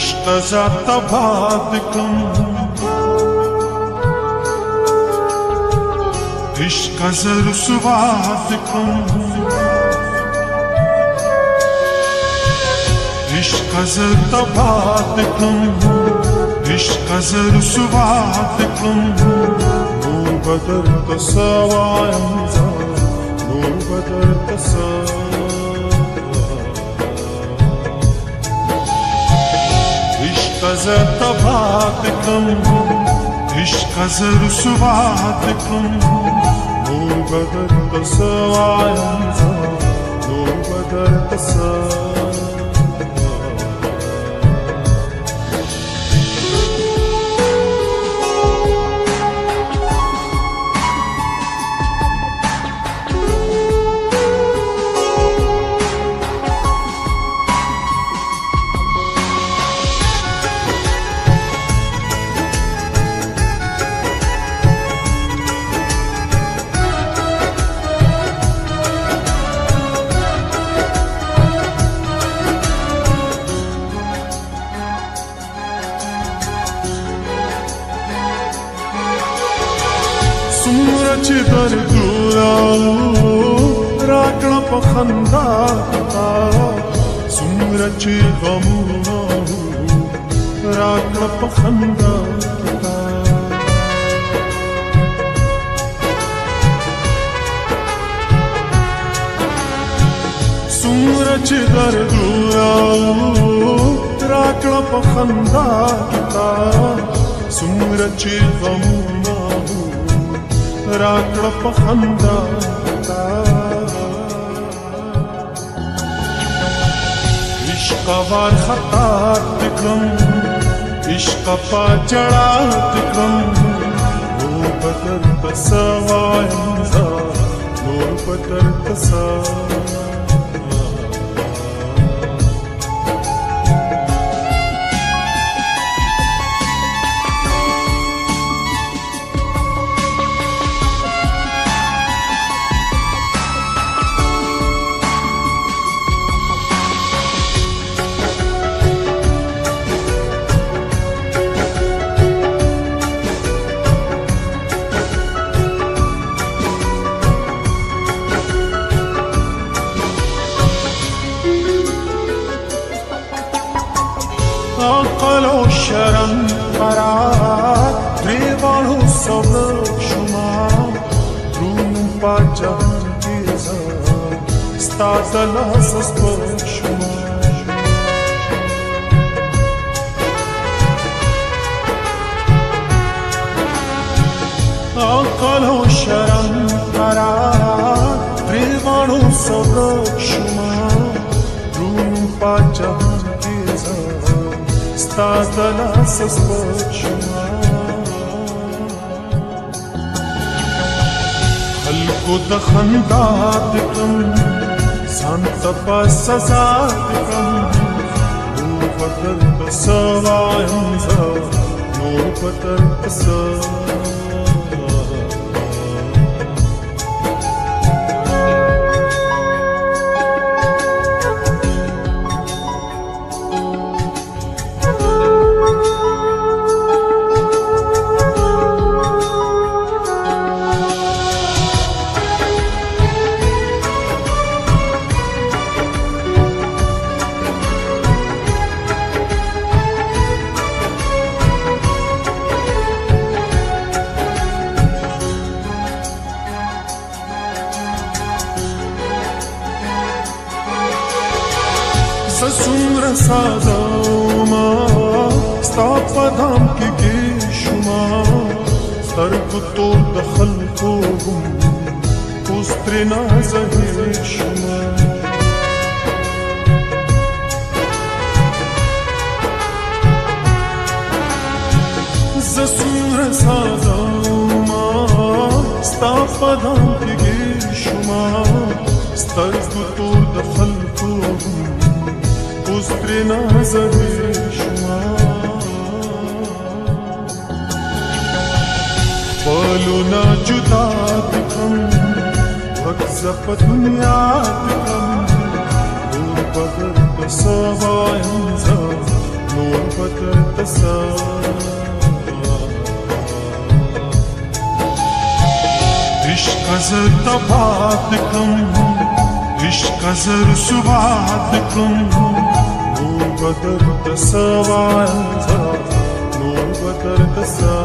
عشق زاد باد کم عشق زر سواد کم عشق زاد باد کم عشق زر سواد کم نور بدر تسوایم نور بدر تسوایم عشق زر باد کم عشق زر سواد کم نور بدر تسوایم نور بدر تسوایم چې دردونه راکړه په خندا تا څومره چې غمونه راکړه په خندا تا څومره چې دردونه راکړه په خندا تا څومره چې غمونه راکړه په خندا تا عشق وار خطا دکړم عشق په جړا دکړم نور بدر تسوایم نور بدر تسوایم عقل و شرم قرار ریوانو صبر شما روم پا جهان کیزا ستاد لحظ پر شما عقل و شرم قرار ریوانو صبر شما روم پا جهان کیزا ستاد لحظ پر شما خلقو د خندا دکم ځان ته په سزا دکم نور بدر تسوایم نور بدر تسوایم څومره ساده ما ستا په دام کې شما سترګو تور د خلکو هم اوس ترېنه زهیر شما زه څومره ساده ما ستا په دام کې شما سترګو تور د خلکو هم اوس ترېنه زهیر شما خپلونه جدا دکړم وګزه په دنیا دکړم نور بدر تسوایم نور तसा इश्क जर तबाद कम इश्क जर सुबाद कम नूर बदर तसा वांझा नूर बदर तसा